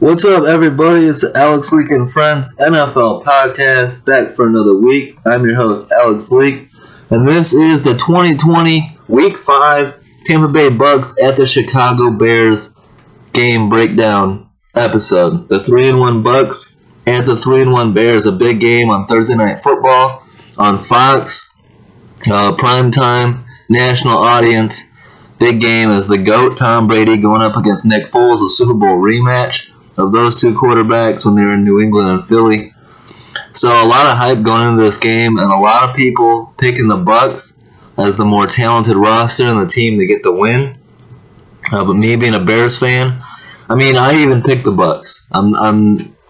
What's up, everybody? It's the Alex Leak and Friends NFL Podcast, back for another week. I'm your host, Alex Leak, and this is the 2020 Week 5 Tampa Bay Bucs at the Chicago Bears game breakdown episode. The 3-1 Bucs at the 3-1 Bears, a big game on Thursday Night Football on Fox, primetime, national audience. Big game is the GOAT, Tom Brady, going up against Nick Foles, a Super Bowl rematch of those two quarterbacks when they were in New England and Philly. So a lot of hype going into this game, and a lot of people picking the Bucs as the more talented roster and the team to get the win. But me being a Bears fan, I even picked the Bucs. I'm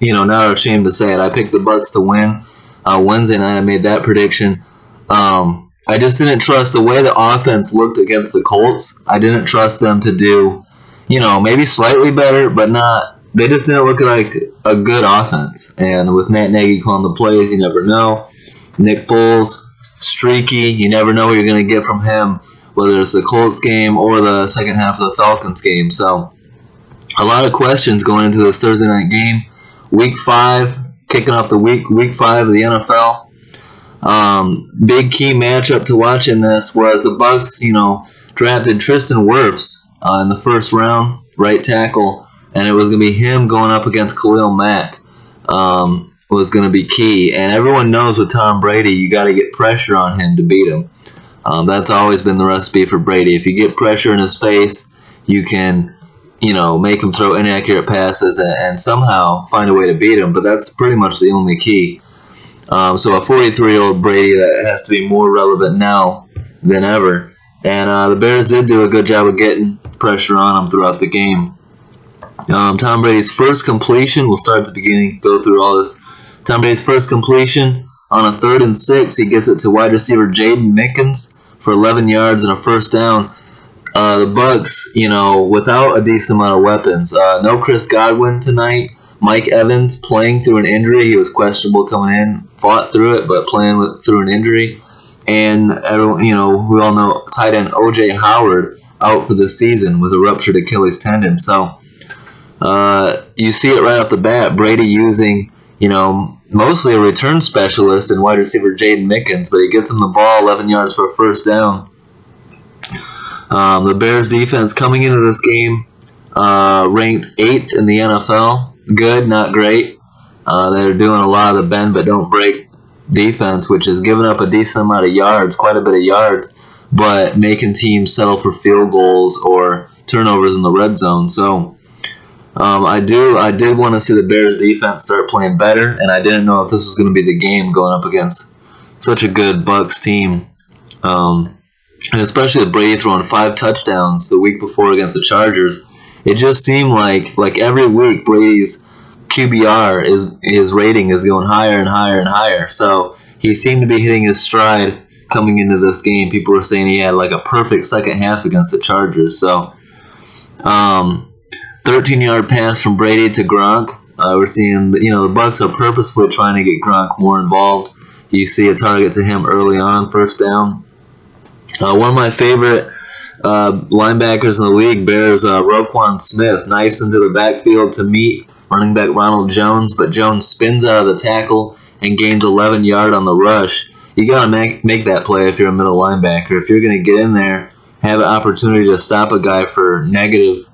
not ashamed to say it. I picked the Bucs to win. Wednesday night I made that prediction. I just didn't trust the way the offense looked against the Colts. I didn't trust them to do, maybe slightly better, but not. They just didn't look like a good offense. And with Matt Nagy calling the plays, you never know. Nick Foles, streaky. You never know what you're going to get from him, whether it's the Colts game or the second half of the Falcons game. So a lot of questions going into this Thursday night game. Week 5, kicking off the week 5 of the NFL. Big key matchup to watch in this was the Bucs, drafted Tristan Wirfs in the first round, right tackle, and it was going to be him going up against Khalil Mack. Was going to be key, and everyone knows with Tom Brady, you got to get pressure on him to beat him. That's always been the recipe for Brady. If you get pressure in his face, you can, make him throw inaccurate passes and somehow find a way to beat him. But that's pretty much the only key. So a 43-year-old Brady that has to be more relevant now than ever. And the Bears did do a good job of getting pressure on him throughout the game. Tom Brady's first completion, we'll start at the beginning, go through all this. Tom Brady's first completion on a 3rd and 6, he gets it to wide receiver Jaden Mickens for 11 yards and a first down. The Bucs, without a decent amount of weapons. No Chris Godwin tonight. Mike Evans playing through an injury. He was questionable coming in, fought through it, but playing through an injury. And everyone, we all know tight end O.J. Howard out for the season with a ruptured Achilles tendon. So you see it right off the bat. Brady using, mostly a return specialist and wide receiver Jaden Mickens, but he gets him the ball, 11 yards for a first down. The Bears defense coming into this game ranked 8th in the NFL. Good, not great. They're doing a lot of the bend but don't break defense, which is giving up a decent amount of yards, quite a bit of yards, but making teams settle for field goals or turnovers in the red zone. So I did want to see the Bears defense start playing better, and I didn't know if this was going to be the game going up against such a good Bucs team. And especially with Brady throwing 5 touchdowns the week before against the Chargers. It just seemed like every week Brady's QBR, his rating is going higher and higher and higher. So he seemed to be hitting his stride coming into this game. People were saying he had like a perfect second half against the Chargers. So 13-yard pass from Brady to Gronk. We're seeing the Bucs are purposefully trying to get Gronk more involved. You see a target to him early on, first down. One of my favorite linebackers in the league, Bears, Roquan Smith, knifes into the backfield to meet running back Ronald Jones, but Jones spins out of the tackle and gains 11 yards on the rush. You got to make that play if you're a middle linebacker. If you're going to get in there, have an opportunity to stop a guy for negative,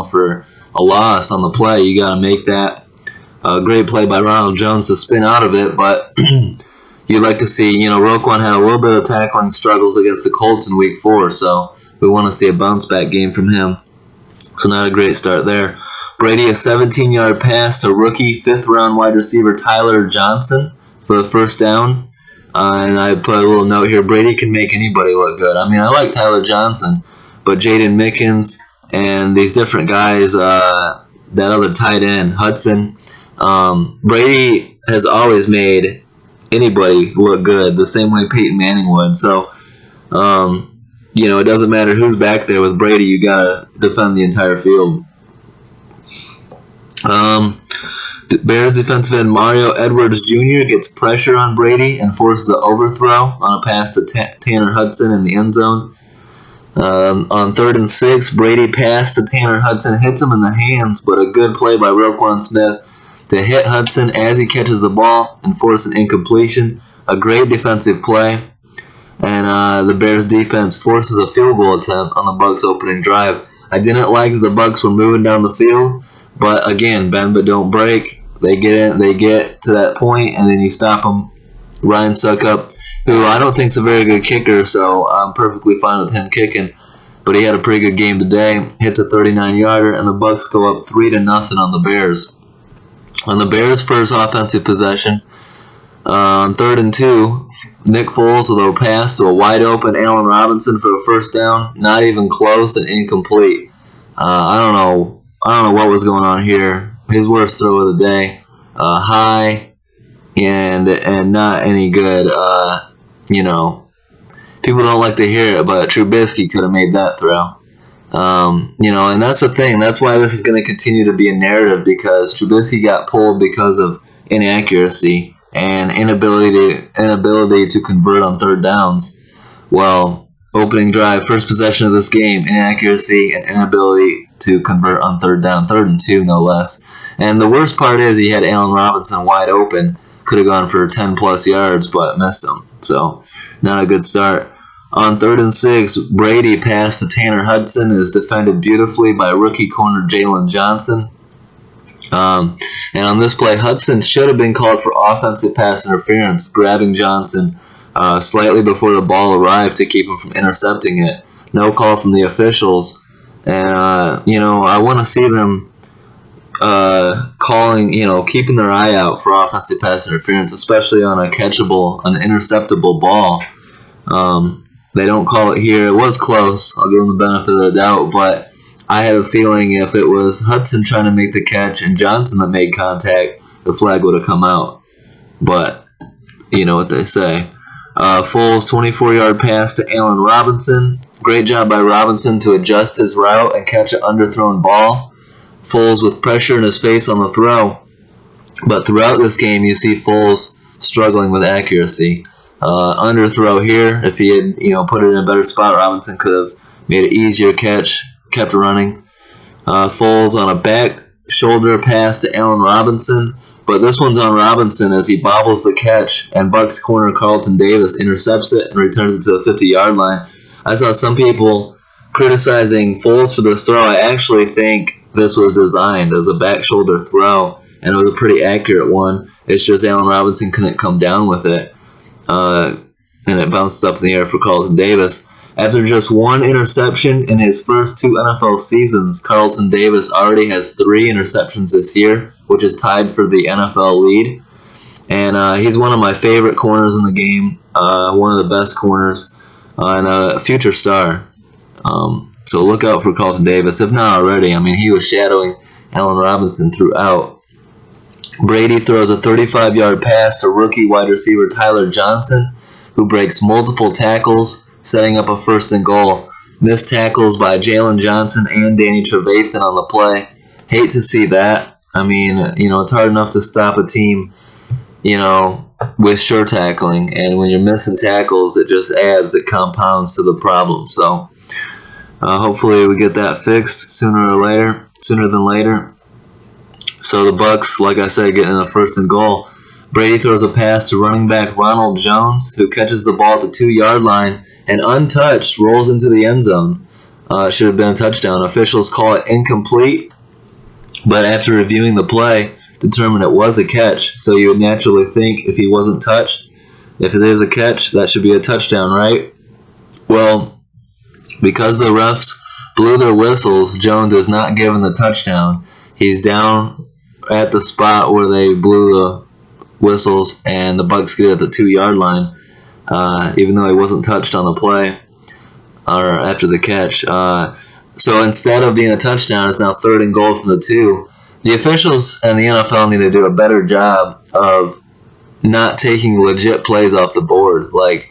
for a loss on the play, you got to make that. Great play by Ronald Jones to spin out of it, but you'd like to see, Roquan had a little bit of tackling struggles against the Colts in week 4, so we want to see a bounce-back game from him. So not a great start there. Brady, a 17-yard pass to rookie 5th-round wide receiver Tyler Johnson for the first down. And I put a little note here, Brady can make anybody look good. I like Tyler Johnson, but Jaden Mickens and these different guys, that other tight end, Hudson, Brady has always made anybody look good the same way Peyton Manning would. So, it doesn't matter who's back there with Brady. You got to defend the entire field. Bears defensive end Mario Edwards Jr. gets pressure on Brady and forces an overthrow on a pass to Tanner Hudson in the end zone. On 3rd and 6, Brady passed to Tanner Hudson, hits him in the hands, but a good play by Roquan Smith to hit Hudson as he catches the ball and force an incompletion. A great defensive play. And the Bears defense forces a field goal attempt on the Bucs opening drive. I didn't like that the Bucs were moving down the field, but again, bend but don't break. They get in, they get to that point, and then you stop them. Ryan Suckup, who I don't think is a very good kicker, so I'm perfectly fine with him kicking. But he had a pretty good game today. Hits a 39-yarder, and the Bucs go up 3-0 on the Bears. On the Bears' first offensive possession, on 3rd and 2, Nick Foles with a pass to a wide-open Allen Robinson for a first down. Not even close and incomplete. I don't know what was going on here. His worst throw of the day. High and not any good. People don't like to hear it, but Trubisky could have made that throw. And that's the thing. That's why this is going to continue to be a narrative, because Trubisky got pulled because of inaccuracy and inability to convert on third downs. Well, opening drive, first possession of this game, inaccuracy and inability to convert on third down, 3rd and 2 no less. And the worst part is he had Allen Robinson wide open, could have gone for 10 plus yards, but missed him. So not a good start. On 3rd and 6, Brady passed to Tanner Hudson, is defended beautifully by rookie corner Jalen Johnson. And on this play, Hudson should have been called for offensive pass interference, grabbing Johnson slightly before the ball arrived to keep him from intercepting it. No call from the officials. And, I want to see them keeping their eye out for offensive pass interference, especially on an interceptable ball. They don't call it here. It was close. I'll give them the benefit of the doubt, but I have a feeling if it was Hudson trying to make the catch and Johnson that made contact, the flag would have come out. But you know what they say. Foles, 24-yard pass to Allen Robinson. Great job by Robinson to adjust his route and catch an underthrown ball. Foles with pressure in his face on the throw. But throughout this game, you see Foles struggling with accuracy. Underthrow here. If he had, put it in a better spot, Robinson could have made an easier catch, kept running. Foles on a back shoulder pass to Allen Robinson. But this one's on Robinson as he bobbles the catch, and Bucs corner Carlton Davis intercepts it and returns it to the 50-yard line. I saw some people criticizing Foles for this throw. I actually think this was designed as a back shoulder throw, and it was a pretty accurate one. It's just Allen Robinson couldn't come down with it, and it bounces up in the air for Carlton Davis. After just one interception in his first 2 NFL seasons, Carlton Davis already has 3 interceptions this year, which is tied for the NFL lead. And he's one of my favorite corners in the game, one of the best corners, and a future star. So look out for Carlton Davis, if not already. I mean, he was shadowing Allen Robinson throughout. Brady throws a 35-yard pass to rookie wide receiver Tyler Johnson, who breaks multiple tackles, setting up a 1st and goal. Missed tackles by Jalen Johnson and Danny Trevathan on the play. Hate to see that. I mean, it's hard enough to stop a team, with sure tackling. And when you're missing tackles, it just compounds to the problem. So hopefully we get that fixed sooner than later. So the Bucs, like I said, getting a 1st and goal. Brady throws a pass to running back Ronald Jones, who catches the ball at the 2-yard line and untouched rolls into the end zone. Should have been a touchdown. Officials call it incomplete, but after reviewing the play, determined it was a catch. So you would naturally think if he wasn't touched, if it is a catch, that should be a touchdown, right? Well, because the refs blew their whistles, Jones is not given the touchdown. He's down at the spot where they blew the whistles, and the Bucs get it at the 2-yard line, even though he wasn't touched on the play or after the catch. So instead of being a touchdown, it's now 3rd and goal from the 2. The officials and the NFL need to do a better job of not taking legit plays off the board. Like,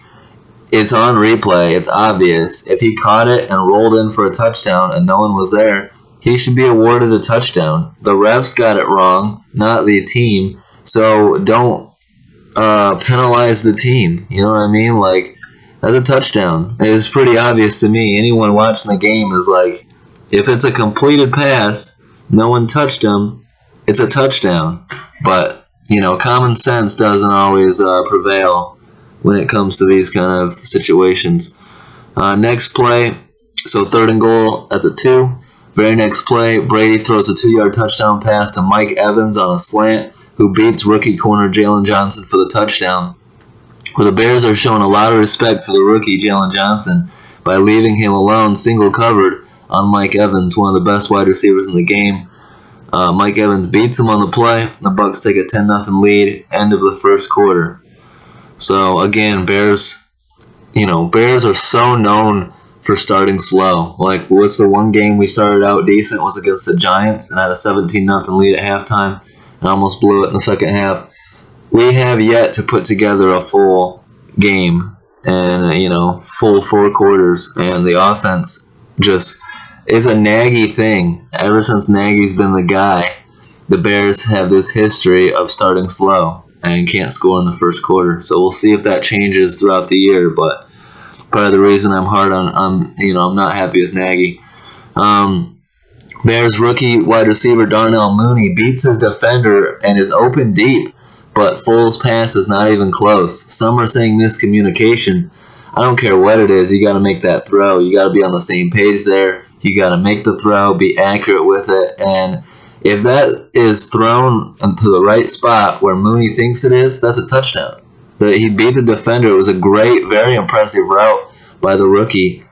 it's on replay, it's obvious. If he caught it and rolled in for a touchdown and no one was there, he should be awarded a touchdown. The refs got it wrong, not the team. So don't penalize the team. You know what I mean? Like, That's a touchdown. It's pretty obvious to me. Anyone watching the game is like, if it's a completed pass, no one touched him, it's a touchdown. But, common sense doesn't always prevail when it comes to these kind of situations. Next play, so 3rd and goal at the 2. Very next play, Brady throws a 2-yard touchdown pass to Mike Evans on a slant, who beats rookie corner Jalen Johnson for the touchdown. Well, the Bears are showing a lot of respect to the rookie Jalen Johnson by leaving him alone, single covered on Mike Evans, one of the best wide receivers in the game. Mike Evans beats him on the play. The Bucs take a 10-0 lead, end of the first quarter. So again, Bears are so known for starting slow. Like, what's the one game we started out decent was against the Giants and had a 17-0 lead at halftime and almost blew it in the second half. We have yet to put together a full game and, full 4 quarters, and the offense just is a Nagy thing. Ever since Nagy's been the guy, the Bears have this history of starting slow and can't score in the first quarter. So we'll see if that changes throughout the year, but part of the reason I'm not happy with Nagy. Bears rookie wide receiver Darnell Mooney beats his defender and is open deep, but Foles' pass is not even close. Some are saying miscommunication. I don't care what it is. You got to make that throw. You got to be on the same page there. You got to make the throw, be accurate with it, and if that is thrown into the right spot where Mooney thinks it is, that's a touchdown. He beat the defender. It was a great, very impressive route by the rookie,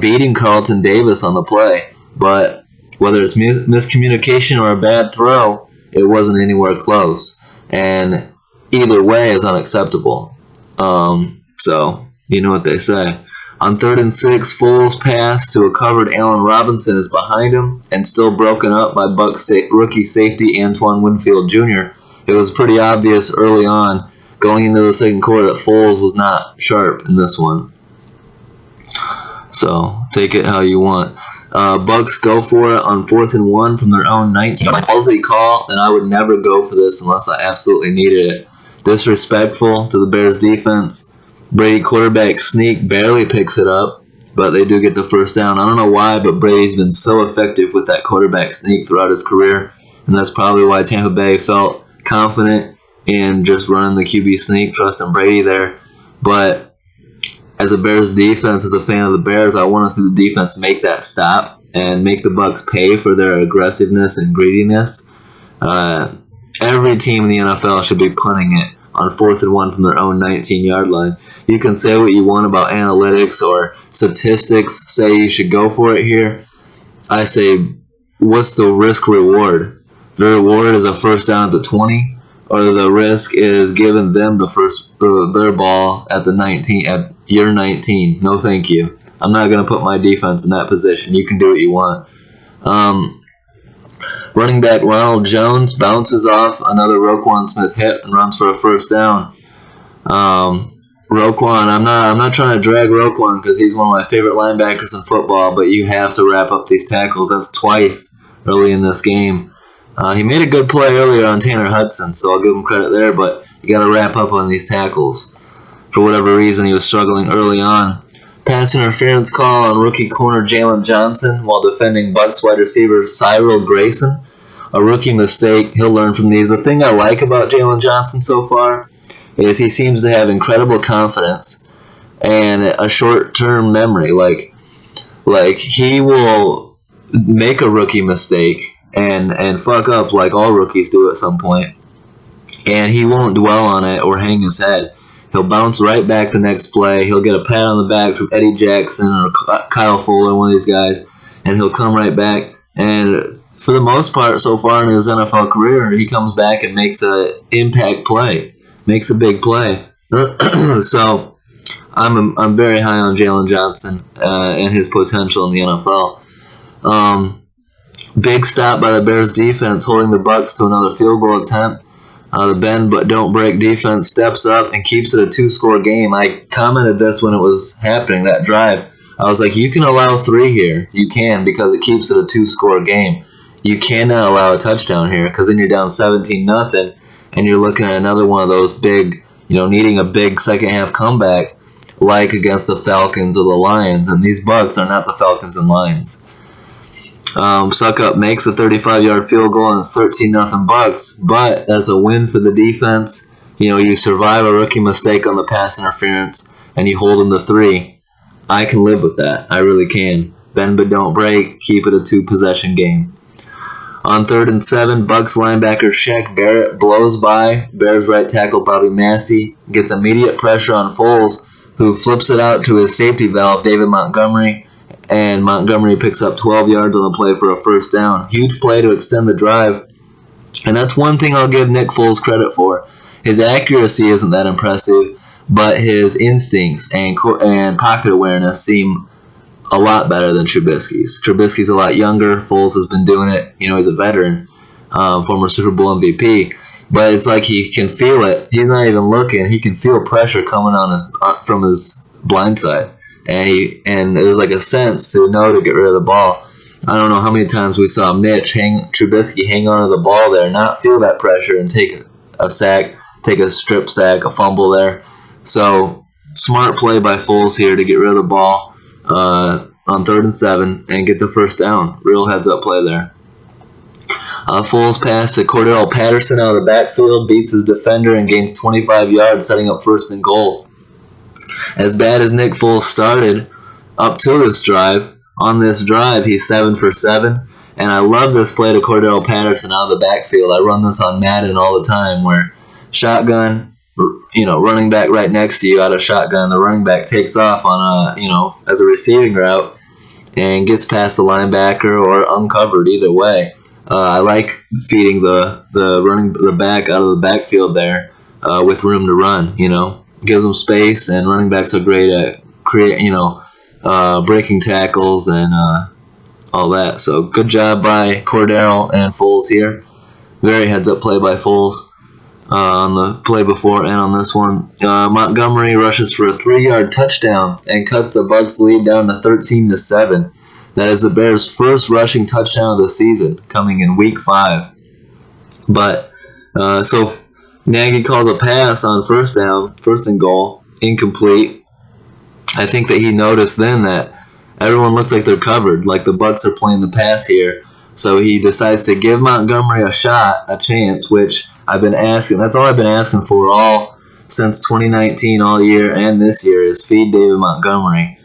beating Carlton Davis on the play. But whether it's miscommunication or a bad throw, it wasn't anywhere close. And either way is unacceptable. So, you know what they say. On 3rd and 6, Foles' pass to a covered Allen Robinson is behind him and still broken up by Bucs rookie safety Antoine Winfield Jr. It was pretty obvious early on, going into the second quarter, that Foles was not sharp in this one. So, take it how you want. Bucs go for it on 4th and 1 from their own 19. Ballsy call, and I would never go for this unless I absolutely needed it. Disrespectful to the Bears defense. Brady quarterback sneak, barely picks it up, but they do get the first down. I don't know why, but Brady's been so effective with that quarterback sneak throughout his career, and that's probably why Tampa Bay felt confident in just running the QB sneak, trusting Brady there. But as a Bears defense, as a fan of the Bears, I want to see the defense make that stop and make the Bucs pay for their aggressiveness and greediness. Every team in the NFL should be punting it on 4th and 1 from their own 19-yard line. You can say what you want about analytics or statistics, say you should go for it here. I say, what's the risk-reward? The reward is a first down at the 20, or the risk is giving them their ball at the 19, at your 19. No, thank you. I'm not going to put my defense in that position. You can do what you want. Running back Ronald Jones bounces off another Roquan Smith hit and runs for a first down. Roquan, I'm not trying to drag Roquan because he's one of my favorite linebackers in football, but you have to wrap up these tackles. That's twice early in this game. He made a good play earlier on Tanner Hudson, so I'll give him credit there, but you got to wrap up on these tackles. For whatever reason, he was struggling early on. Pass interference call on rookie corner Jalen Johnson while defending Bucs wide receiver Cyril Grayson. A rookie mistake. He'll learn from these. The thing I like about Jalen Johnson so far is he seems to have incredible confidence and a short-term memory. Like he will make a rookie mistake and fuck up like all rookies do at some point, and he won't dwell on it or hang his head. He'll bounce right back the next play. He'll get a pat on the back from Eddie Jackson or Kyle Fuller, one of these guys, and he'll come right back. And for the most part, so far in his NFL career, he comes back and makes an impact play, makes a big play. So I'm very high on Jalen Johnson and his potential in the NFL. Big stop by the Bears defense, holding the Bucs to another field goal attempt. The bend but don't break defense steps up and keeps it a 2-score game. I commented this when it was happening, that drive. I was like, you can allow 3 here. You can, because it keeps it a 2-score game. You cannot allow a touchdown here, because then you're down 17-0, and you're looking at another one of those big, needing a big second-half comeback. like against the Falcons or the Lions, and these Bucs are not the Falcons and Lions. Suckup makes a 35-yard field goal, and it's 13-0 Bucs, but that's a win for the defense. You survive a rookie mistake on the pass interference, and you hold them to 3. I can live with that. I really can. Bend but don't break. Keep it a 2-possession game. On 3rd and 7, Bucs linebacker Shaq Barrett blows by Bears right tackle Bobby Massey, gets immediate pressure on Foles, who flips it out to his safety valve, David Montgomery, and Montgomery picks up 12 yards on the play for a first down. Huge play to extend the drive, and that's one thing I'll give Nick Foles credit for. His accuracy isn't that impressive, but his instincts and pocket awareness seem a lot better than Trubisky's. Trubisky's a lot younger. Foles has been doing it. He's a veteran, former Super Bowl MVP. But it's like he can feel it. He's not even looking. He can feel pressure coming on from his blind side. And there's like a sense to know to get rid of the ball. I don't know how many times we saw Trubisky hang on to the ball there, not feel that pressure, and take a sack, take a strip sack, a fumble there. So, smart play by Foles here to get rid of the ball on 3rd and 7 and get the first down. Real heads-up play there. Foles pass to Cordell Patterson out of the backfield, beats his defender, and gains 25 yards, setting up 1st and goal. As bad as Nick Foles started up to this drive, on this drive he's 7 for 7, and I love this play to Cordell Patterson out of the backfield. I run this on Madden all the time, where shotgun, running back right next to you out of shotgun, the running back takes off on as a receiving route and gets past the linebacker or uncovered, either way. I like feeding the back out of the backfield there with room to run. Gives them space, and running backs are great at breaking tackles and all that. So good job by Cordell and Foles here. Very heads-up play by Foles on the play before and on this one. Montgomery rushes for a 3-yard touchdown and cuts the Bucs lead down to 13-7. That is the Bears' first rushing touchdown of the season, coming in Week 5. But so Nagy calls a pass on first down, 1st and goal, incomplete. I think that he noticed then that everyone looks like they're covered, like the Bucs are playing the pass here. So he decides to give Montgomery a chance, which I've been asking. That's all I've been asking for all since 2019, all year and this year, is feed David Montgomery.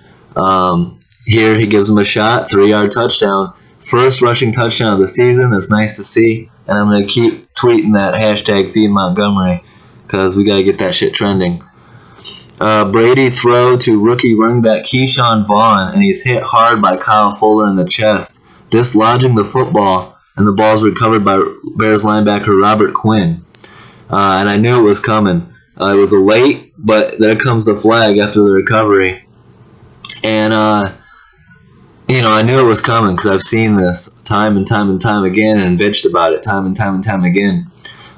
Here he gives him a shot, 3-yard touchdown. First rushing touchdown of the season. That's nice to see. And I'm going to keep tweeting that hashtag feed Montgomery, because we got to get that shit trending. Brady throw to rookie running back Keyshawn Vaughn, and he's hit hard by Kyle Fuller in the chest, dislodging the football, and the ball's recovered by Bears linebacker Robert Quinn. And I knew it was coming. It was a late, but there comes the flag after the recovery. And, I knew it was coming because I've seen this time and time and time again and bitched about it time and time again.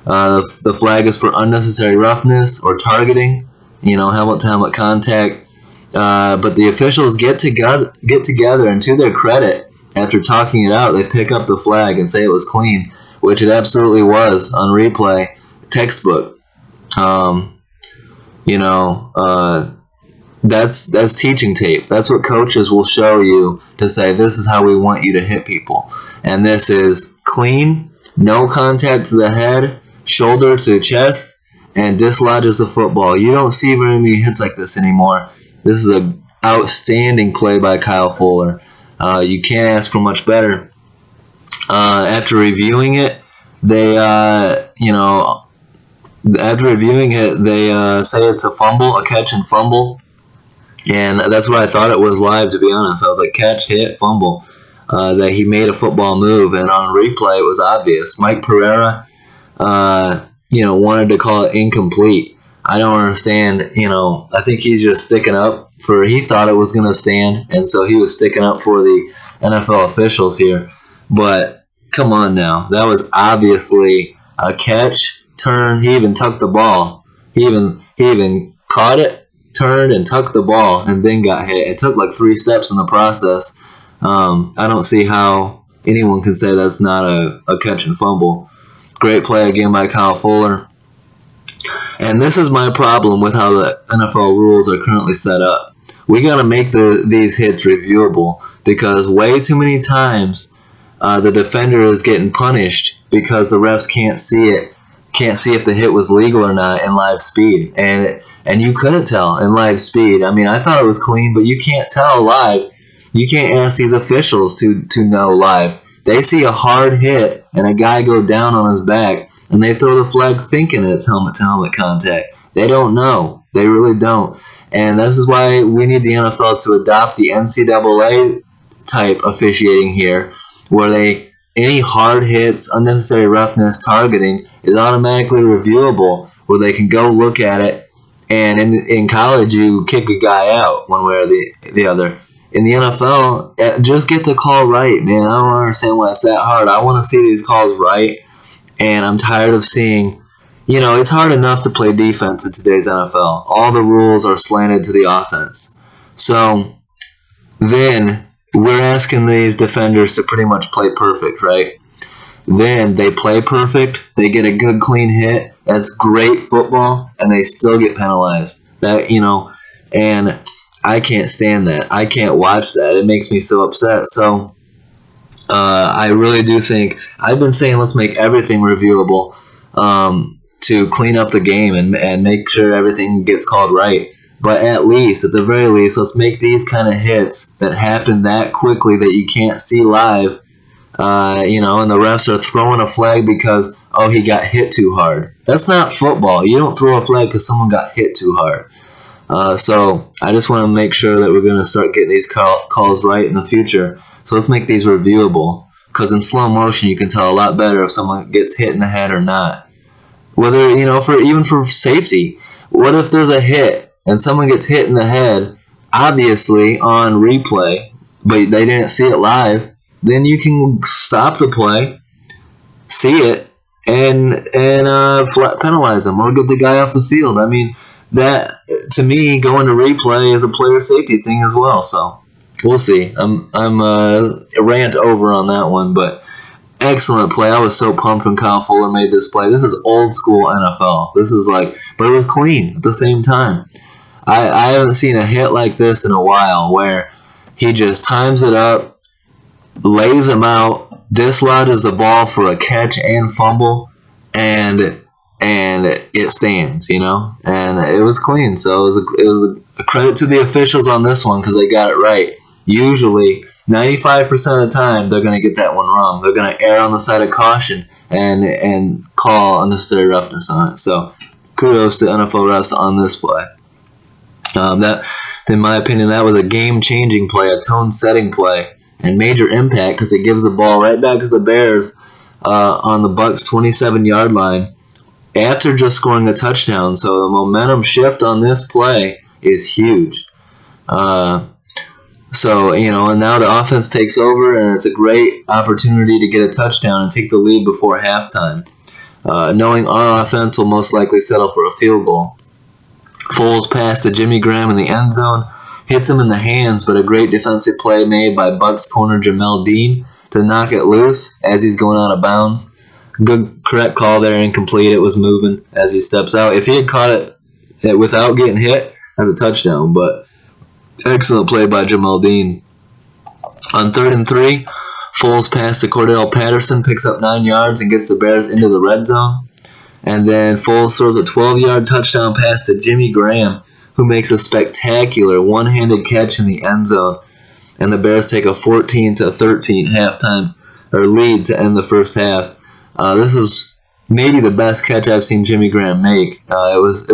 The flag is for unnecessary roughness or targeting, helmet-to-helmet contact. But the officials get together, and to their credit, after talking it out, they pick up the flag and say it was clean, which it absolutely was on replay. Textbook. That's teaching tape. That's what coaches will show you to say, this is how we want you to hit people. And this is clean, no contact to the head, shoulder to chest, and dislodges the football. You don't see very many hits like this anymore. This is an outstanding play by Kyle Fuller. You can't ask for much better. After reviewing it, they say it's a fumble, a catch and fumble. And that's what I thought it was live, to be honest. I was like, catch, hit, fumble. That he made a football move, and on replay it was obvious. Mike Pereira, wanted to call it incomplete. I don't understand. I think he's just sticking up for. He thought it was going to stand, and so he was sticking up for the NFL officials here. But come on now, that was obviously a catch, turn. He even tucked the ball. He even caught it, turned and tucked the ball, and then got hit. It took like 3 steps in the process. I don't see how anyone can say that's not a catch and fumble. Great play again by Kyle Fuller. And this is my problem with how the NFL rules are currently set up. We got to make these hits reviewable, because way too many times the defender is getting punished because the refs can't see it, can't see if the hit was legal or not in live speed, and you couldn't tell in live speed. I mean, I thought it was clean, but you can't tell live. You can't ask these officials to know live. They see a hard hit and a guy go down on his back, and they throw the flag thinking it's helmet-to-helmet contact. They don't know. They really don't. And this is why we need the NFL to adopt the NCAA type officiating here, where any hard hits, unnecessary roughness, targeting is automatically reviewable, where they can go look at it, and in college you kick a guy out one way or the other. In the NFL, just get the call right, man. I don't understand why it's that hard. I want to see these calls right, and I'm tired of seeing, it's hard enough to play defense in today's NFL. All the rules are slanted to the offense. So then we're asking these defenders to pretty much play perfect, right? Then they play perfect, they get a good clean hit, that's great football, and they still get penalized. And I can't stand that. I can't watch that. It makes me so upset. So I really do think, I've been saying let's make everything reviewable to clean up the game and make sure everything gets called right. But at the very least, let's make these kind of hits that happen that quickly that you can't see live, and the refs are throwing a flag because, he got hit too hard. That's not football. You don't throw a flag because someone got hit too hard. So I just want to make sure that we're going to start getting these calls right in the future. So let's make these reviewable, because in slow motion you can tell a lot better if someone gets hit in the head or not. Whether, even for safety, what if there's a hit and someone gets hit in the head, obviously on replay, but they didn't see it live? Then you can stop the play, see it, and penalize them or get the guy off the field. I mean, that, to me, going to replay is a player safety thing as well. So we'll see. I'm rant over on that one, but excellent play. I was so pumped when Kyle Fuller made this play. This is old school NFL. This is but it was clean at the same time. I haven't seen a hit like this in a while, where he just times it up, lays him out, dislodges the ball for a catch and fumble, and it stands, and it was clean. So it was a credit to the officials on this one, because they got it right. Usually 95% of the time they're going to get that one wrong. They're going to err on the side of caution and call unnecessary roughness on it. So kudos to NFL refs on this play. That, in my opinion, that was a game-changing play, a tone-setting play, and major impact, because it gives the ball right back to the Bears on the Bucs' 27-yard line after just scoring a touchdown. So the momentum shift on this play is huge. And now the offense takes over, and it's a great opportunity to get a touchdown and take the lead before halftime, knowing our offense will most likely settle for a field goal. Foles pass to Jimmy Graham in the end zone, hits him in the hands, but a great defensive play made by Bucs corner Jamel Dean to knock it loose as he's going out of bounds. Good, correct call there, incomplete. It was moving as he steps out. If he had caught it without getting hit, that's a touchdown, but excellent play by Jamel Dean. On 3rd and 3, Foles pass to Cordell Patterson, picks up 9 yards and gets the Bears into the red zone. And then Foles throws a 12-yard touchdown pass to Jimmy Graham, who makes a spectacular one-handed catch in the end zone. And the Bears take a 14-13 halftime lead to end the first half. This is maybe the best catch I've seen Jimmy Graham make. It was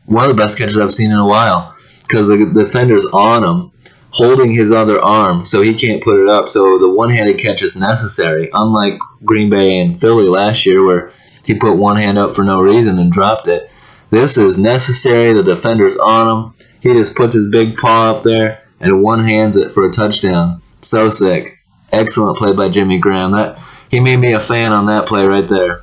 one of the best catches I've seen in a while, because the defender's on him, holding his other arm, so he can't put it up. So the one-handed catch is necessary, unlike Green Bay and Philly last year, where he put one hand up for no reason and dropped it. This is necessary. The defender's on him. He just puts his big paw up there and one-hands it for a touchdown. So sick. Excellent play by Jimmy Graham. He made me a fan on that play right there.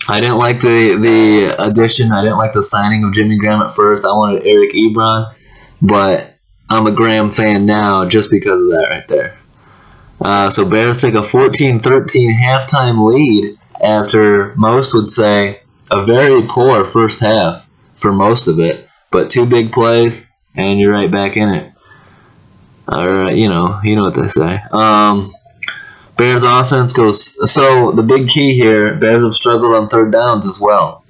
I didn't like the addition. I didn't like the signing of Jimmy Graham at first. I wanted Eric Ebron, but I'm a Graham fan now just because of that right there. So Bears take a 14-13 halftime lead after most would say a very poor first half for most of it, but 2 big plays, and you're right back in it. Or, you know what they say. Bears offense goes... So, the big key here, Bears have struggled on third downs as well.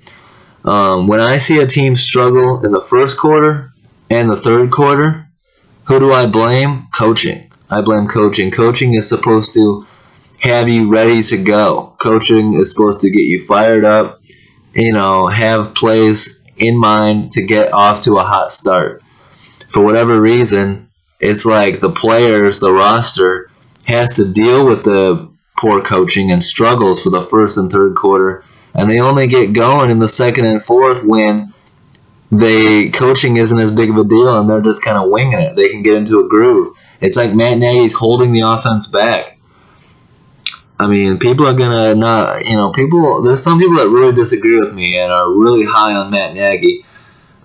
When I see a team struggle in the first quarter and the third quarter, who do I blame? Coaching. I blame coaching. Coaching is supposed to have you ready to go. Coaching is supposed to get you fired up, have plays in mind to get off to a hot start. For whatever reason, it's like the players, the roster, has to deal with the poor coaching and struggles for the first and third quarter, and they only get going in the second and fourth when the coaching isn't as big of a deal and they're just kind of winging it. They can get into a groove. It's like Matt Nagy's holding the offense back. I mean, people are going to not, there's some people that really disagree with me and are really high on Matt Nagy.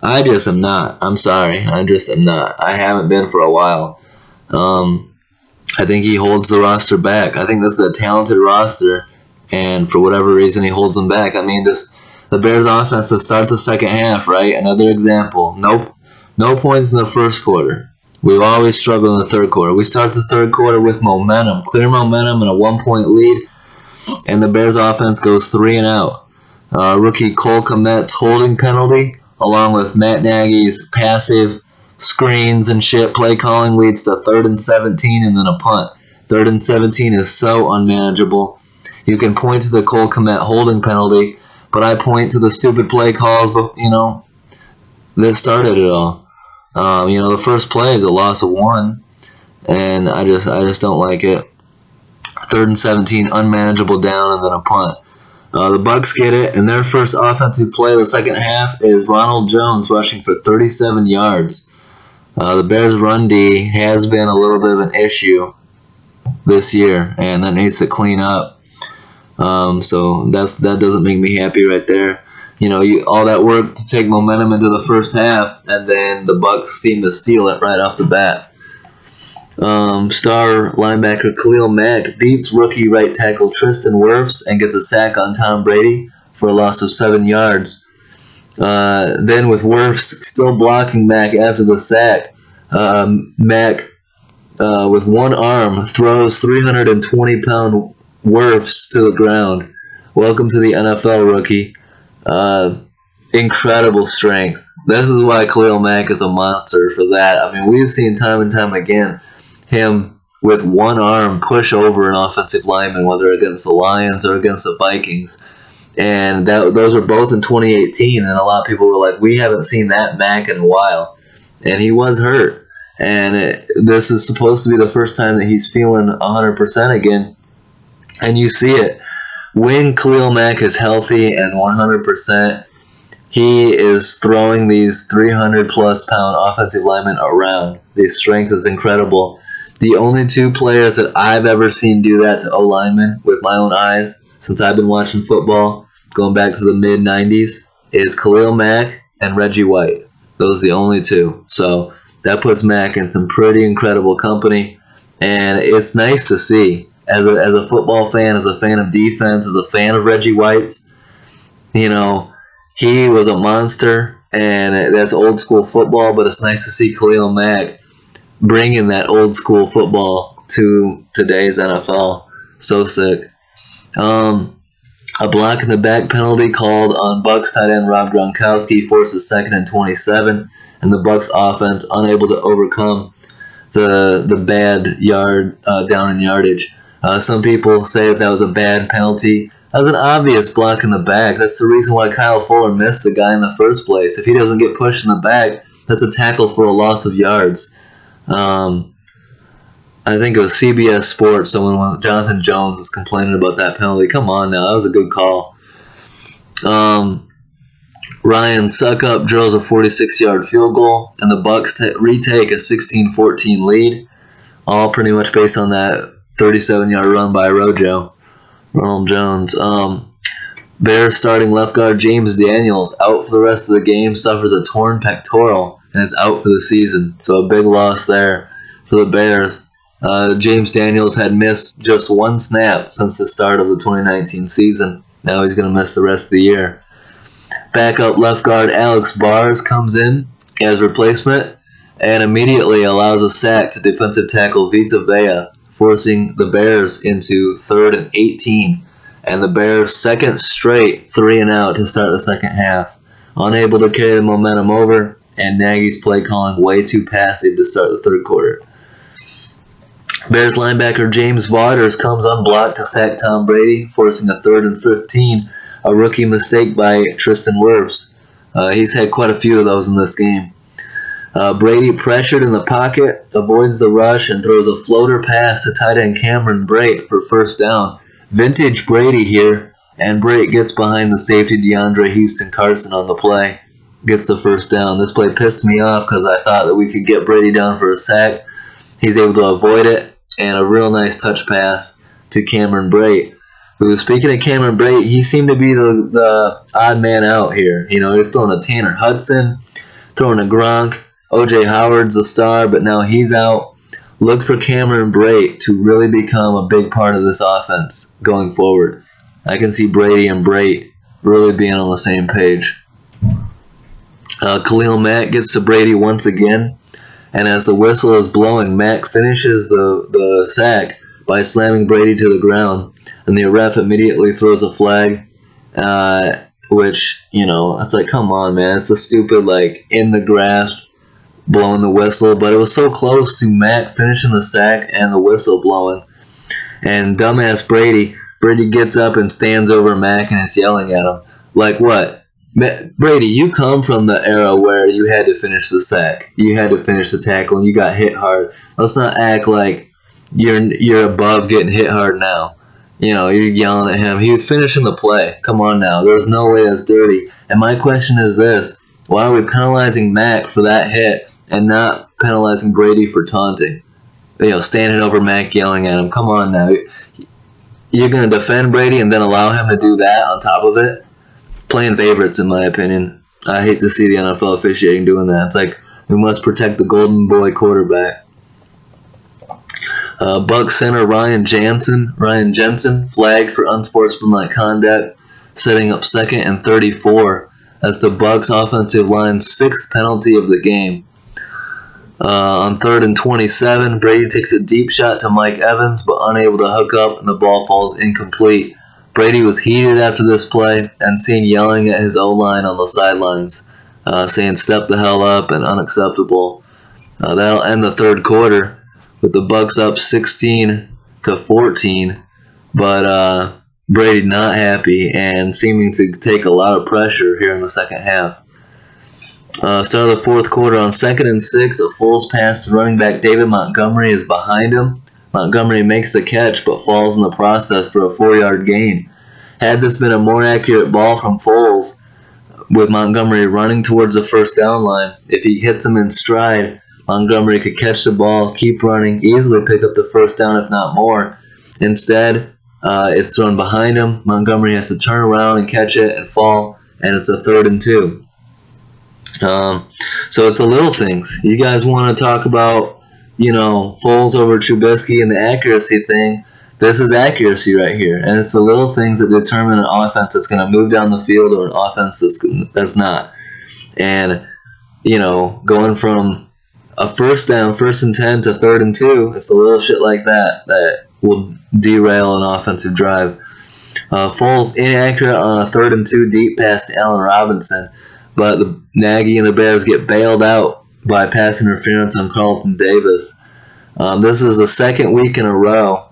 I just am not. I'm sorry. I just am not. I haven't been for a while. I think he holds the roster back. I think this is a talented roster, and for whatever reason, he holds them back. I mean, the Bears offense to start the second half, right? Another example. Nope. No points in the first quarter. We've always struggled in the third quarter. We start the third quarter with momentum, clear momentum, and a 1-point lead, and the Bears offense goes 3 and out. Rookie Cole Kmet's holding penalty, along with Matt Nagy's passive screens and shit play calling, leads to 3rd and 17 and then a punt. 3rd and 17 is so unmanageable. You can point to the Cole Kmet holding penalty, but I point to the stupid play calls, that started it all. The first play is a loss of 1, and I just don't like it. 3rd and 17, unmanageable down, and then a punt. The Bucs get it, and their first offensive play of the second half is Ronald Jones rushing for 37 yards. The Bears' run D has been a little bit of an issue this year, and that needs to clean up. So that doesn't make me happy right there. All that work to take momentum into the first half, and then the Bucs seem to steal it right off the bat. Star linebacker Khalil Mack beats rookie right tackle Tristan Wirfs and gets a sack on Tom Brady for a loss of 7 yards. Then with Wirfs still blocking Mack after the sack, Mack with one arm throws 320-pound Wirfs to the ground. Welcome to the NFL, rookie. Incredible strength. This is why Khalil Mack is a monster for that. I mean, we've seen time and time again him with one arm push over an offensive lineman, whether against the Lions or against the Vikings. And those were both in 2018, and a lot of people were like, we haven't seen that Mack in a while. And he was hurt. And this is supposed to be the first time that he's feeling 100% again. And you see it. When Khalil Mack is healthy and 100%, he is throwing these 300-plus pound offensive linemen around. The strength is incredible. The only 2 players that I've ever seen do that to O-linemen with my own eyes since I've been watching football, going back to the mid-90s, is Khalil Mack and Reggie White. Those are the only 2. So that puts Mack in some pretty incredible company, and it's nice to see. As a football fan, as a fan of defense, as a fan of Reggie White's, he was a monster, and that's old school football, but it's nice to see Khalil Mack bringing that old school football to today's NFL. So sick. A block in the back penalty called on Bucs tight end Rob Gronkowski forces 2nd and 27, and the Bucs offense unable to overcome the bad down in yardage. Some people say that was a bad penalty. That was an obvious block in the back. That's the reason why Kyle Fuller missed the guy in the first place. If he doesn't get pushed in the back, that's a tackle for a loss of yards. I think it was CBS Sports. Jonathan Jones was complaining about that penalty. Come on now, that was a good call. Ryan Suckup drills a 46-yard field goal, and the Bucs retake a 16-14 lead, all pretty much based on that 37-yard run by Ronald Jones. Bears starting left guard James Daniels out for the rest of the game, suffers a torn pectoral, and is out for the season. So a big loss there for the Bears. James Daniels had missed just 1 snap since the start of the 2019 season. Now he's going to miss the rest of the year. Backup left guard Alex Bars comes in as replacement and immediately allows a sack to defensive tackle Vita Vea, forcing the Bears into 3rd and 18, and the Bears' second straight 3-and-out to start the second half. Unable to carry the momentum over, and Nagy's play calling way too passive to start the third quarter. Bears linebacker James Waters comes unblocked to sack Tom Brady, forcing a 3rd and 15, a rookie mistake by Tristan Wirfs. He's had quite a few of those in this game. Brady, pressured in the pocket, avoids the rush and throws a floater pass to tight end Cameron Brate for first down. Vintage Brady here, and Brate gets behind the safety DeAndre Houston Carson on the play. Gets the first down. This play pissed me off because I thought that we could get Brady down for a sack. He's able to avoid it, and a real nice touch pass to Cameron Brate. Who, speaking of Cameron Brate, he seemed to be the odd man out here. You know, he's throwing to Tanner Hudson, throwing to Gronk. O.J. Howard's a star, but now he's out. Look for Cameron Brate to really become a big part of this offense going forward. I can see Brady and Brate really being on the same page. Khalil Mack gets to Brady once again, and as the whistle is blowing, Mack finishes the sack by slamming Brady to the ground, and the ref immediately throws a flag, which, you know, it's like, come on, man. It's a stupid, like, in the grasp, blowing the whistle, but it was so close to Mack finishing the sack and the whistle blowing. And dumbass Brady gets up and stands over Mack and is yelling at him. Like what? Brady, you come from the era where you had to finish the sack. You had to finish the tackle and you got hit hard. Let's not act like you're above getting hit hard now. You know, you're yelling at him. He was finishing the play. Come on now. There's no way that's dirty. And my question is this. Why are we penalizing Mack for that hit and not penalizing Brady for taunting? You know, standing over Mack, yelling at him. Come on now. You're going to defend Brady and then allow him to do that on top of it? Playing favorites, in my opinion. I hate to see the NFL officiating doing that. It's like, we must protect the golden boy quarterback. Bucs center Ryan Jensen flagged for unsportsmanlike conduct, setting up 2nd and 34 as the Bucs offensive line's 6th penalty of the game. On 3rd and 27, Brady takes a deep shot to Mike Evans, but unable to hook up, and the ball falls incomplete. Brady was heated after this play and seen yelling at his O-line on the sidelines, saying step the hell up and unacceptable. That'll end the third quarter with the Bucs up 16-14, but Brady not happy and seeming to take a lot of pressure here in the second half. Start of the fourth quarter, on 2nd and 6, a Foles pass to running back David Montgomery is behind him. Montgomery makes the catch but falls in the process for a 4-yard gain. Had this been a more accurate ball from Foles, with Montgomery running towards the first down line, if he hits him in stride, Montgomery could catch the ball, keep running, easily pick up the first down if not more. Instead, it's thrown behind him. Montgomery has to turn around and catch it and fall, and it's a 3rd and 2. So it's the little things. You guys want to talk about, you know, Foles over Trubisky and the accuracy thing. This is accuracy right here. And it's the little things that determine an offense that's going to move down the field or an offense that's not. And, you know, going from a first down, 1st and 10 to 3rd and 2, it's the little shit like that that will derail an offensive drive. Foles inaccurate on a 3rd and 2 deep pass to Allen Robinson. But the Nagy and the Bears get bailed out by pass interference on Carlton Davis. This is the second week in a row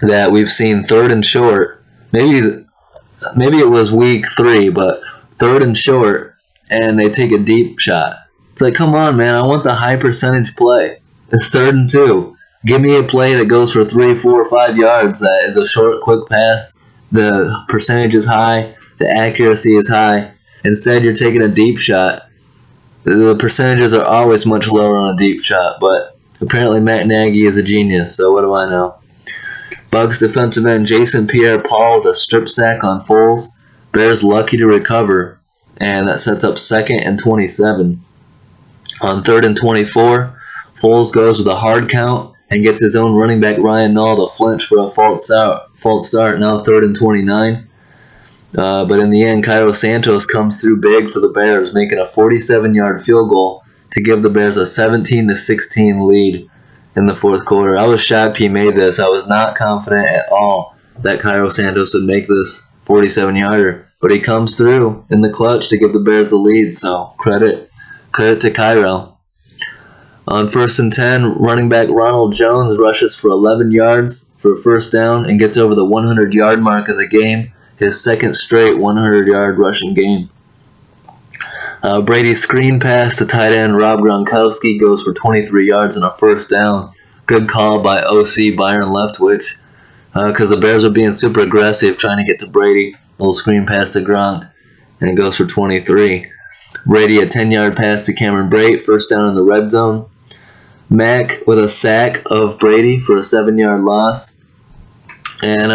that we've seen 3rd and short. Maybe it was week 3, but 3rd and short, and they take a deep shot. It's like, come on, man, I want the high percentage play. It's 3rd and 2. Give me a play that goes for 3, 4, 5 yards that is a short, quick pass. The percentage is high. The accuracy is high. Instead, you're taking a deep shot. The percentages are always much lower on a deep shot, but apparently Matt Nagy is a genius, so what do I know? Bucs defensive end Jason Pierre-Paul with a strip sack on Foles. Bears lucky to recover, and that sets up 2nd and 27. On 3rd and 24, Foles goes with a hard count and gets his own running back Ryan Nall to flinch for a false start, now 3rd and 29. But in the end, Cairo Santos comes through big for the Bears, making a 47-yard field goal to give the Bears a 17-16 lead in the fourth quarter. I was shocked he made this. I was not confident at all that Cairo Santos would make this 47-yarder. But he comes through in the clutch to give the Bears the lead, so credit to Cairo. On 1st and 10, running back Ronald Jones rushes for 11 yards for a first down and gets over the 100-yard mark of the game, his second straight 100-yard rushing game. Brady's screen pass to tight end Rob Gronkowski goes for 23 yards and a first down. Good call by OC Byron Leftwich because the Bears are being super aggressive trying to get to Brady. Little screen pass to Gronk, and it goes for 23. Brady a 10-yard pass to Cameron Brate, first down in the red zone. Mack with a sack of Brady for a 7-yard loss. And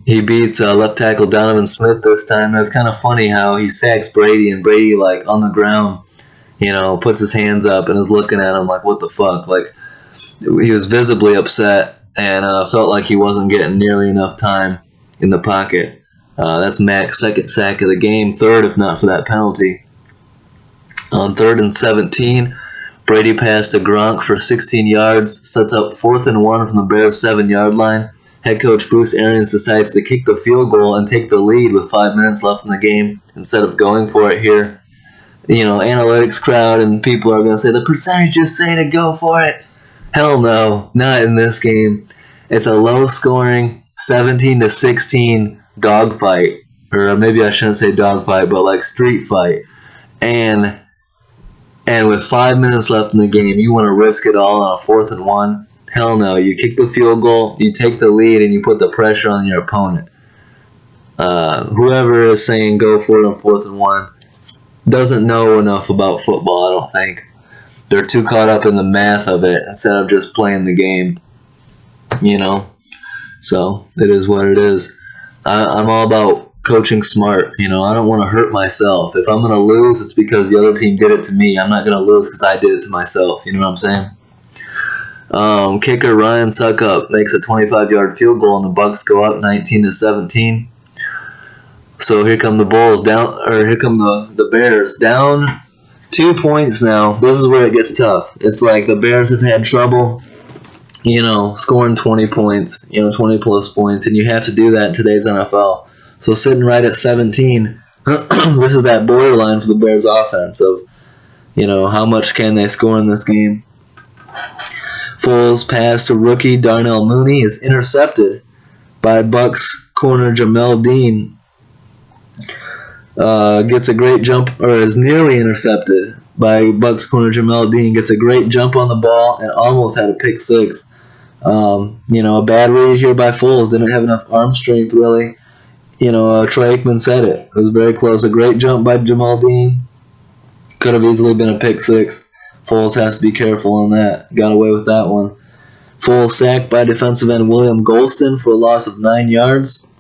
he beats left tackle Donovan Smith this time. It was kind of funny how he sacks Brady, and Brady, like, on the ground, puts his hands up and is looking at him like, what the fuck? Like, he was visibly upset and felt like he wasn't getting nearly enough time in the pocket. That's Mack's second sack of the game, third if not for that penalty. On 3rd and 17, Brady passed to Gronk for 16 yards, sets up 4th and 1 from the Bears' 7-yard line. Head coach Bruce Arians decides to kick the field goal and take the lead with 5 minutes left in the game instead of going for it here. Analytics crowd and people are going to say, the percentages say to go for it. Hell no, not in this game. It's a low-scoring 17-16 dogfight. Or maybe I shouldn't say dogfight, but like street fight. And with 5 minutes left in the game, you want to risk it all on a 4th and 1? Hell no. You kick the field goal, you take the lead, and you put the pressure on your opponent. Whoever is saying go for it on 4th and 1 doesn't know enough about football, I don't think. They're too caught up in the math of it instead of just playing the game. So it is what it is. I'm all about coaching smart. I don't want to hurt myself. If I'm going to lose, it's because the other team did it to me. I'm not going to lose because I did it to myself. You know what I'm saying? Kicker Ryan Suckup makes a 25-yard field goal, and the Bucs go up 19-17. So here come the Bulls down, or here come the Bears down 2 points now. This is where it gets tough. It's like the Bears have had trouble, scoring 20 points, 20 plus points, and you have to do that in today's NFL. So sitting right at 17, this is that borderline for the Bears offense of, how much can they score in this game. Foles' pass to rookie Darnell Mooney is intercepted by Bucs corner Jamel Dean. Gets a great jump, or is nearly intercepted by Bucs corner Jamel Dean. Gets a great jump on the ball and almost had a pick six. A bad read here by Foles. Didn't have enough arm strength, really. Troy Aikman said it. It was very close. A great jump by Jamel Dean. Could have easily been a pick six. Foles has to be careful on that. Got away with that one. Foles sacked by defensive end William Golston for a loss of 9 yards.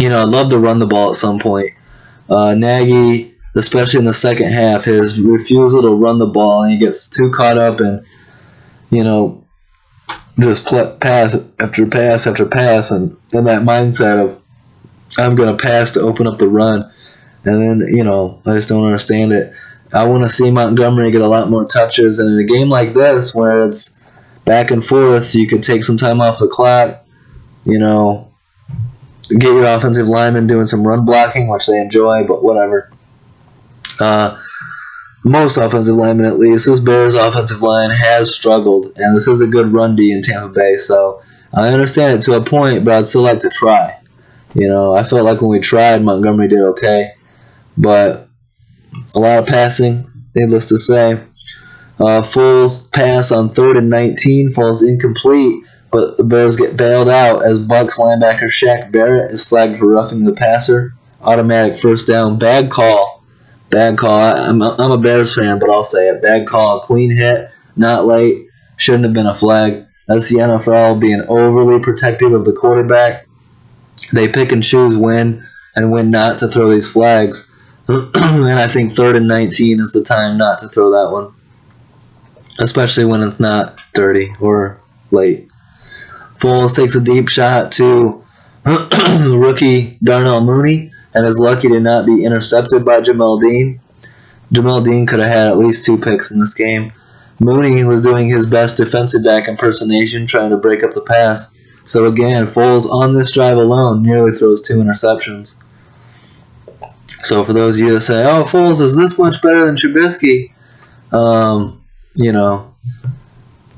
I'd love to run the ball at some point. Nagy, especially in the second half, his refusal to run the ball, and he gets too caught up in, just pass after pass after pass, and in that mindset of, I'm going to pass to open up the run. And then, I just don't understand it. I want to see Montgomery get a lot more touches. And in a game like this, where it's back and forth, you could take some time off the clock, get your offensive linemen doing some run blocking, which they enjoy, but whatever. Most offensive linemen, at least. This Bears offensive line has struggled, and this is a good run D in Tampa Bay, so I understand it to a point, but I'd still like to try. I felt like when we tried, Montgomery did okay, but a lot of passing, needless to say. Foles' pass on 3rd and 19 falls incomplete, but the Bears get bailed out as Bucs linebacker Shaq Barrett is flagged for roughing the passer. Automatic first down. Bad call. I'm a Bears fan, but I'll say it. Bad call. Clean hit. Not late. Shouldn't have been a flag. That's the NFL being overly protective of the quarterback. They pick and choose when and when not to throw these flags. And I think 3rd and 19 is the time not to throw that one. Especially when it's not dirty or late. Foles takes a deep shot to rookie Darnell Mooney, and is lucky to not be intercepted by Jamel Dean. Jamel Dean could have had at least 2 picks in this game. Mooney was doing his best defensive back impersonation, trying to break up the pass. So again, Foles on this drive alone nearly throws 2 interceptions. So for those of you that say, "Oh, Foles is this much better than Trubisky," you know,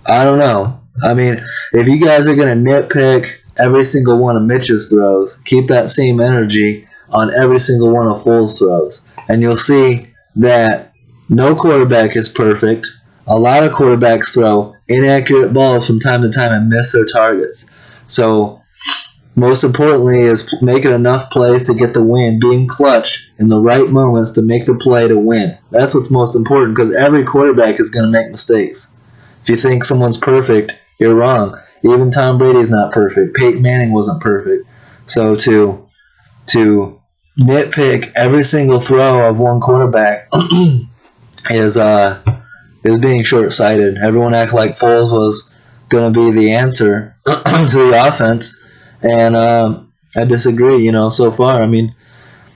I don't know. I mean, if you guys are going to nitpick every single one of Mitch's throws, keep that same energy on every single one of Foles' throws, and you'll see that no quarterback is perfect. A lot of quarterbacks throw inaccurate balls from time to time and miss their targets. So most importantly is making enough plays to get the win, being clutch in the right moments to make the play to win. That's what's most important, because every quarterback is going to make mistakes. If you think someone's perfect, you're wrong. Even Tom Brady's not perfect. Peyton Manning wasn't perfect. So to nitpick every single throw of one quarterback is being short-sighted. Everyone acted like Foles was going to be the answer to the offense, and I disagree. So far, I mean,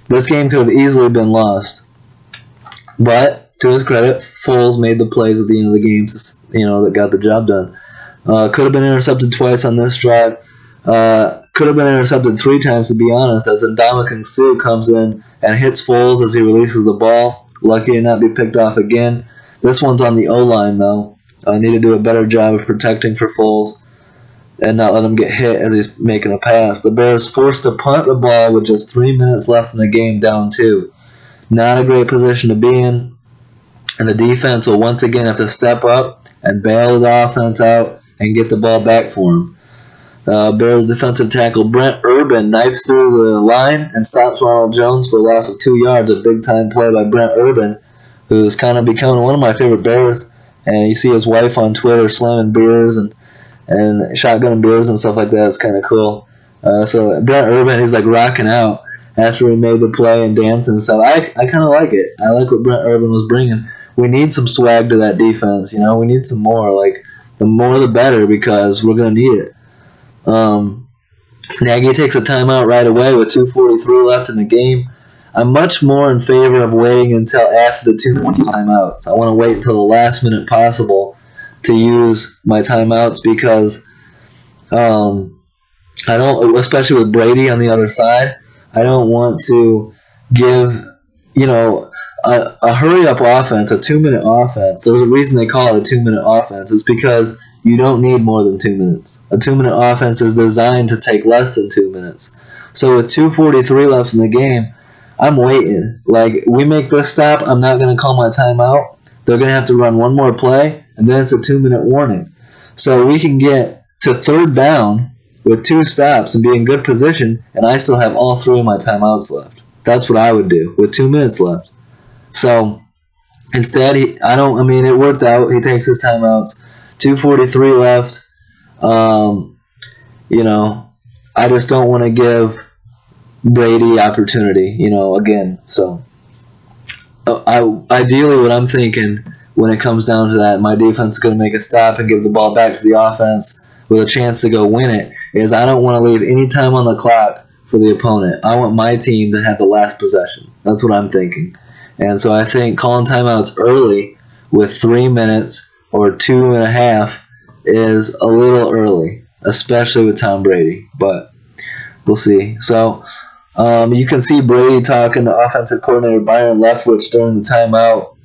this game could have easily been lost, but to his credit, Foles made the plays at the end of the game, that got the job done. Could have been intercepted twice on this drive. Could have been intercepted 3 times, to be honest, as Ndamukong Suh comes in and hits Foles as he releases the ball. Lucky to not be picked off again. This one's on the O-line, though. Need to do a better job of protecting for Foles and not let him get hit as he's making a pass. The Bears forced to punt the ball with just 3 minutes left in the game, down 2. Not a great position to be in, and the defense will once again have to step up and bail the offense out and get the ball back for him. Bears defensive tackle Brent Urban knifes through the line and stops Ronald Jones for a loss of 2 yards. A big-time play by Brent Urban, who's kind of becoming one of my favorite Bears. And you see his wife on Twitter slamming beers and shotgunning beers and stuff like that. It's kind of cool. So Brent Urban, he's like rocking out after he made the play and dancing and stuff. I kind of like it. I like what Brent Urban was bringing. We need some swag to that defense. We need some more. Like, the more the better, because we're going to need it. Nagy takes a timeout right away with 2:43 left in the game. I'm much more in favor of waiting until after the 2 timeouts. I want to wait until the last minute possible to use my timeouts, because I don't, especially with Brady on the other side, I don't want to give, a hurry-up offense, a 2-minute offense. There's a reason they call it a 2-minute offense. It's because you don't need more than 2 minutes. A 2-minute offense is designed to take less than 2 minutes. So with 2:43 left in the game, I'm waiting. Like, we make this stop, I'm not going to call my timeout. They're going to have to run one more play, and then it's a 2-minute warning. So we can get to 3rd down with 2 stops and be in good position, and I still have all 3 of my timeouts left. That's what I would do with 2 minutes left. So instead, it worked out. He takes his timeouts. 2:43 left. I just don't want to give Brady opportunity, again. So ideally what I'm thinking when it comes down to that, my defense is going to make a stop and give the ball back to the offense with a chance to go win it, is I don't want to leave any time on the clock for the opponent. I want my team to have the last possession. That's what I'm thinking. And so I think calling timeouts early with 3 minutes or 2.5 is a little early, especially with Tom Brady. But we'll see. So you can see Brady talking to offensive coordinator Byron Leftwich during the timeout.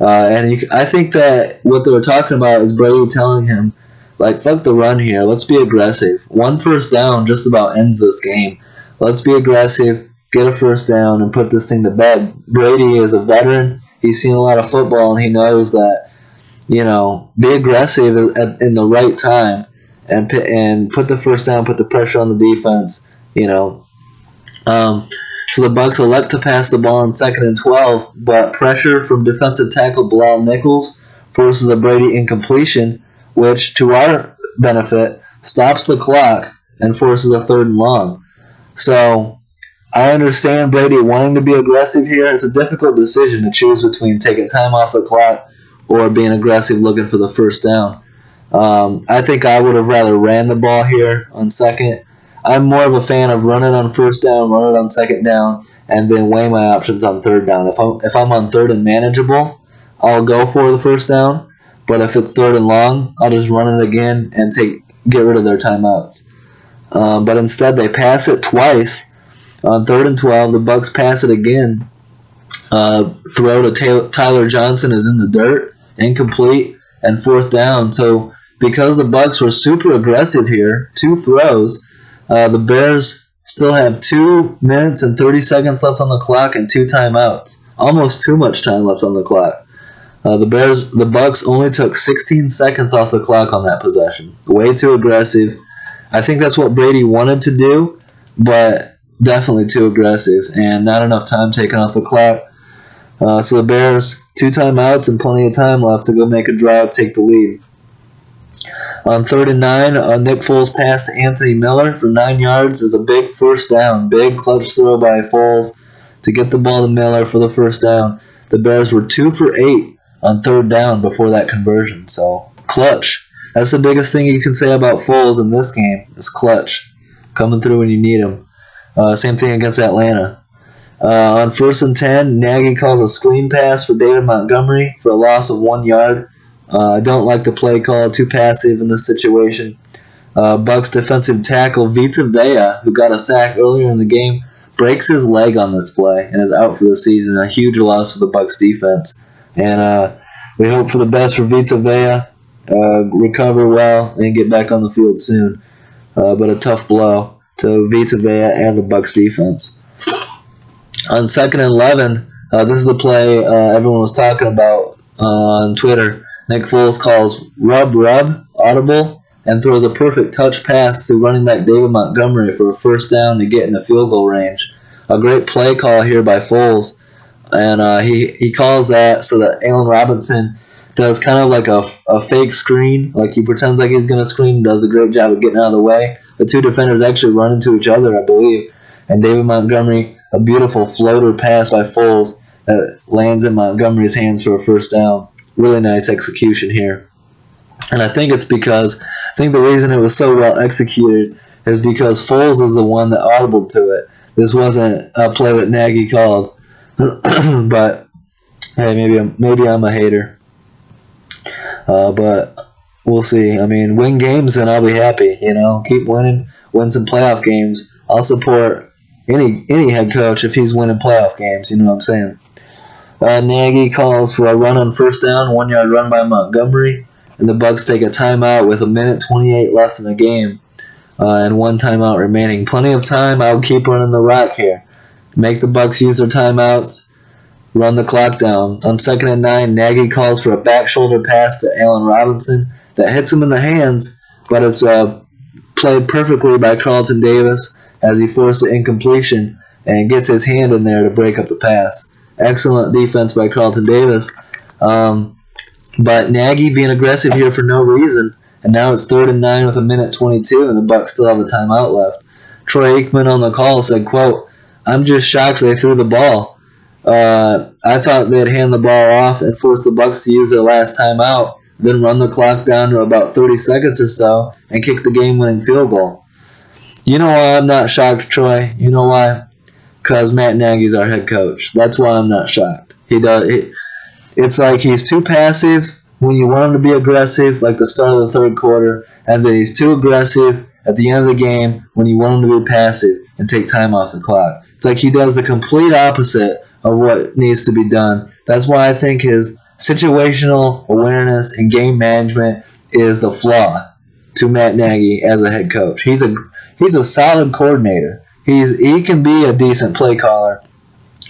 I think that what they were talking about is Brady telling him, like, fuck the run here. Let's be aggressive. 1 first down just about ends this game. Let's be aggressive, get a first down, and put this thing to bed. Brady is a veteran. He's seen a lot of football, and he knows that, be aggressive in the right time and put the first down, put the pressure on the defense, So the Bucs elect to pass the ball on 2nd and 12, but pressure from defensive tackle Bilal Nichols forces a Brady incompletion, which, to our benefit, stops the clock and forces a 3rd and long. So I understand Brady wanting to be aggressive here. It's a difficult decision to choose between taking time off the clock or being aggressive looking for the first down. I think I would have rather ran the ball here on 2nd. I'm more of a fan of run it on first down, run it on second down, and then weigh my options on third down. If I'm on third and manageable, I'll go for the first down. But if it's third and long, I'll just run it again and get rid of their timeouts. But instead, they pass it twice on 3rd and 12. The Bucs pass it again. Throw to Tyler Johnson is in the dirt, incomplete, and 4th down. So because the Bucs were super aggressive here, 2 throws, the Bears still have 2 minutes and 30 seconds left on the clock and 2 timeouts. Almost too much time left on the clock. The Bucs only took 16 seconds off the clock on that possession. Way too aggressive. I think that's what Brady wanted to do, but definitely too aggressive and not enough time taken off the clock. So the Bears, 2 timeouts and plenty of time left to go make a drive, take the lead. On 3rd and 9, Nick Foles passed to Anthony Miller for 9 yards is a big first down. Big clutch throw by Foles to get the ball to Miller for the first down. The Bears were 2 for 8 on 3rd down before that conversion. So, clutch. That's the biggest thing you can say about Foles in this game is clutch. Coming through when you need him. Same thing against Atlanta. On 1st and 10, Nagy calls a screen pass for David Montgomery for a loss of 1 yard. I don't like the play call, too passive in this situation. Bucs defensive tackle Vita Vea, who got a sack earlier in the game, breaks his leg on this play and is out for the season. A huge loss for the Bucs defense. And we hope for the best for Vita Vea, recover well, and get back on the field soon. But a tough blow to Vita Vea and the Bucs defense. On 2nd and 11, this is the play everyone was talking about on Twitter. Nick Foles calls rub audible and throws a perfect touch pass to running back David Montgomery for a first down to get in the field goal range. A great play call here by Foles, and he calls that so that Allen Robinson does kind of like a fake screen, like he pretends like he's going to screen, does a great job of getting out of the way. The 2 defenders actually run into each other, I believe, and David Montgomery, a beautiful floater pass by Foles that lands in Montgomery's hands for a first down. Really nice execution here. And I think the reason it was so well executed is because Foles is the one that audibled to it. This wasn't a play that Nagy called. But hey, maybe I'm a hater. But we'll see. I mean, win games and I'll be happy. Keep winning, win some playoff games. I'll support any head coach if he's winning playoff games. You know what I'm saying? Nagy calls for a run on first down, 1 yard run by Montgomery, and the Bucs take a timeout with 1:28 left in the game, and 1 timeout remaining. Plenty of time. I would keep running the rock here. Make the Bucs use their timeouts, run the clock down. On 2nd and 9, Nagy calls for a back shoulder pass to Allen Robinson that hits him in the hands, but it's played perfectly by Carlton Davis as he forced the incompletion and gets his hand in there to break up the pass. Excellent defense by Carlton Davis. But Nagy being aggressive here for no reason, and now it's 3rd and 9 with 1:22, and the Bucs still have a timeout left. Troy Aikman on the call said, quote, "I'm just shocked they threw the ball. I thought they'd hand the ball off and force the Bucs to use their last timeout, then run the clock down to about 30 seconds or so and kick the game-winning field goal." You know why I'm not shocked, Troy? You know why? Because Matt Nagy's our head coach. That's why I'm not shocked. It's like he's too passive when you want him to be aggressive, like the start of the 3rd quarter, and then he's too aggressive at the end of the game when you want him to be passive and take time off the clock. It's like he does the complete opposite of what needs to be done. That's why I think his situational awareness and game management is the flaw to Matt Nagy as a head coach. He's a solid coordinator. He can be a decent play caller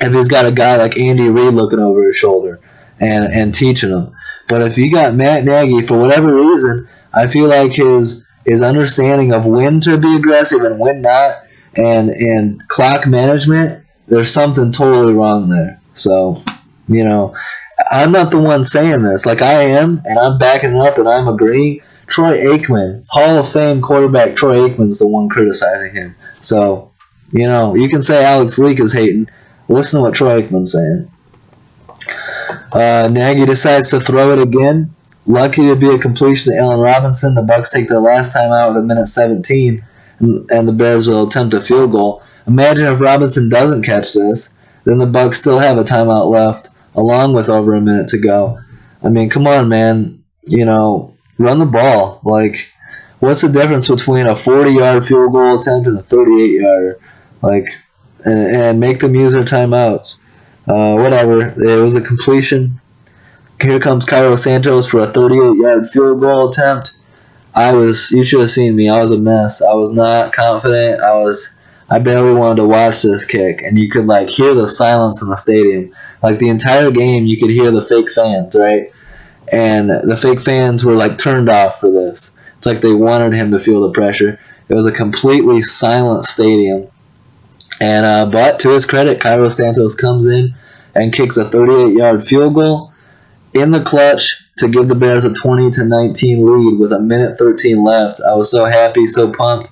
if he's got a guy like Andy Reid looking over his shoulder and teaching him. But if you got Matt Nagy, for whatever reason, I feel like his understanding of when to be aggressive and when not, and clock management, there's something totally wrong there. So, I'm not the one saying this. Like, I am, and I'm backing it up, and I'm agreeing. Troy Aikman, Hall of Fame quarterback Troy Aikman's the one criticizing him. So, you can say Alex Leak is hating. Listen to what Troy Aikman's saying. Nagy decides to throw it again. Lucky to be a completion to Allen Robinson. The Bucs take their last time out with 1:17, and the Bears will attempt a field goal. Imagine if Robinson doesn't catch this, then the Bucs still have a timeout left, along with over a minute to go. I mean, come on, man. Run the ball. Like, what's the difference between a 40-yard field goal attempt and a 38-yarder? And make them use their timeouts. Whatever. It was a completion. Here comes Cairo Santos for a 38-yard field goal attempt. You should have seen me. I was a mess. I was not confident. I barely wanted to watch this kick, and you could hear the silence in the stadium. The entire game, you could hear the fake fans, right? And the fake fans were turned off for this. It's like they wanted him to feel the pressure. It was a completely silent stadium. And but to his credit, Cairo Santos comes in and kicks a 38-yard field goal in the clutch to give the Bears a 20-19 lead with 1:13 left. I was so happy, so pumped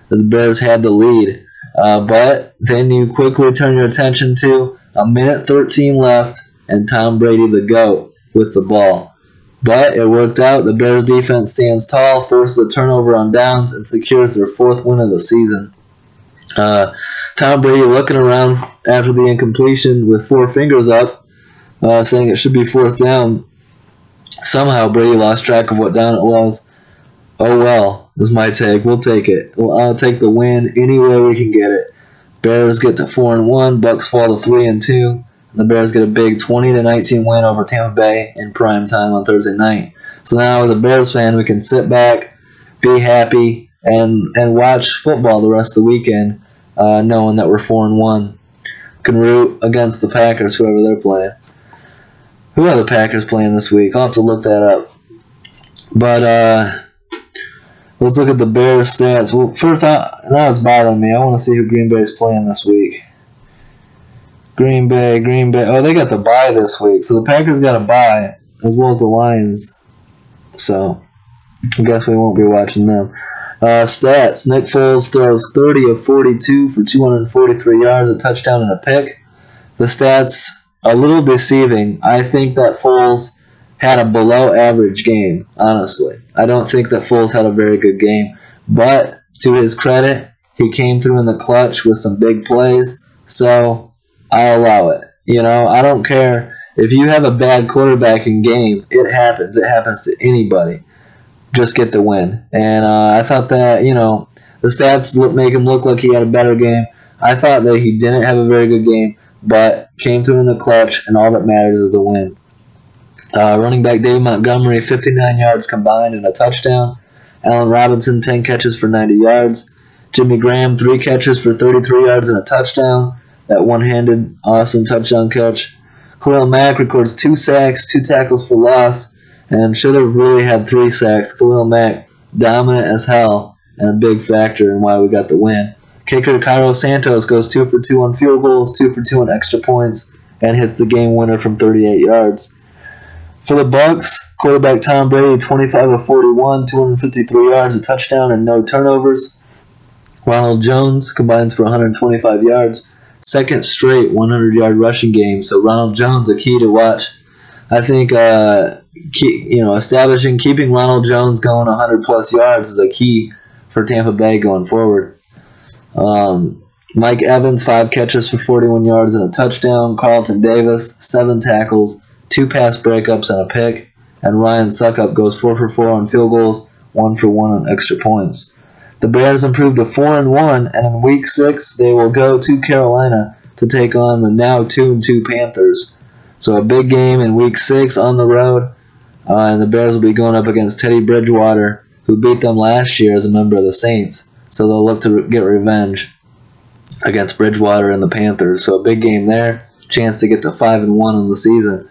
that the Bears had the lead. But then you quickly turn your attention to 1:13 left and Tom Brady, the GOAT, with the ball. But it worked out. The Bears defense stands tall, forces a turnover on downs, and secures their 4th win of the season. Tom Brady looking around after the incompletion with 4 fingers up, saying it should be 4th down. Somehow Brady lost track of what down it was. Oh well, is my take. We'll take it. I'll take the win any way we can get it. Bears get to 4-1. Bucs fall to 3-2. The Bears get a big 20-19 win over Tampa Bay in prime time on Thursday night. So now, as a Bears fan, we can sit back, be happy, and watch football the rest of the weekend, knowing that we're 4-1. Can root against the Packers, whoever they're playing. Who are the Packers playing this week? I'll have to look that up. But let's look at the Bears stats. Well, first, now it's bothering me. I want to see who Green Bay's playing this week. Green Bay. Oh, they got the bye this week. So the Packers got a bye, as well as the Lions. So I guess we won't be watching them. Stats. Nick Foles throws 30 of 42 for 243 yards, a touchdown, and a pick. The stats a little deceiving. I think that Foles had a below-average game, honestly. I don't think that Foles had a very good game. But to his credit, he came through in the clutch with some big plays. So I'll allow it. I don't care. If you have a bad quarterbacking game, it happens. It happens to anybody. Just get the win. And I thought that, the stats make him look like he had a better game. I thought that he didn't have a very good game, but came through in the clutch, and all that matters is the win. Running back Dave Montgomery, 59 yards combined and a touchdown. Allen Robinson, 10 catches for 90 yards. Jimmy Graham, 3 catches for 33 yards and a touchdown. That one-handed, awesome touchdown catch. Khalil Mack records 2 sacks, 2 tackles for loss, and should have really had 3 sacks. Khalil Mack, dominant as hell, and a big factor in why we got the win. Kicker Cairo Santos goes 2 for 2 on field goals, 2 for 2 on extra points, and hits the game winner from 38 yards. For the Bucs, quarterback Tom Brady, 25 of 41, 253 yards, a touchdown, and no turnovers. Ronald Jones combines for 125 yards. Second straight 100-yard rushing game. So Ronald Jones, a key to watch. I think keeping Ronald Jones going 100-plus yards is a key for Tampa Bay going forward. Mike Evans, 5 catches for 41 yards and a touchdown. Carlton Davis, 7 tackles, 2 pass breakups and a pick. And Ryan Suckup goes 4 for 4 on field goals, 1 for 1 on extra points. The Bears improved to 4-1, and in Week 6 they will go to Carolina to take on the now 2-2 Panthers. So a big game in Week 6 on the road, and the Bears will be going up against Teddy Bridgewater, who beat them last year as a member of the Saints. So they'll look to get revenge against Bridgewater and the Panthers. So a big game there, chance to get to 5-1 in the season.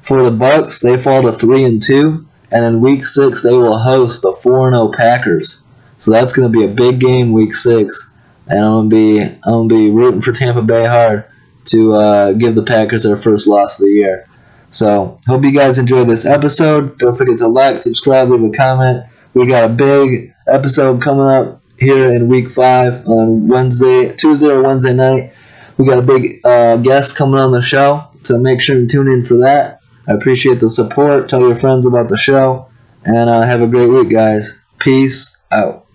For the Bucs, they fall to 3-2, and in Week 6 they will host the 4-0 Packers. So that's going to be a big game, Week 6, and I'm gonna be rooting for Tampa Bay hard to give the Packers their first loss of the year. So hope you guys enjoyed this episode. Don't forget to like, subscribe, leave a comment. We got a big episode coming up here in Week 5 on Tuesday or Wednesday night. We got a big guest coming on the show, so make sure to tune in for that. I appreciate the support. Tell your friends about the show, and have a great week, guys. Peace out.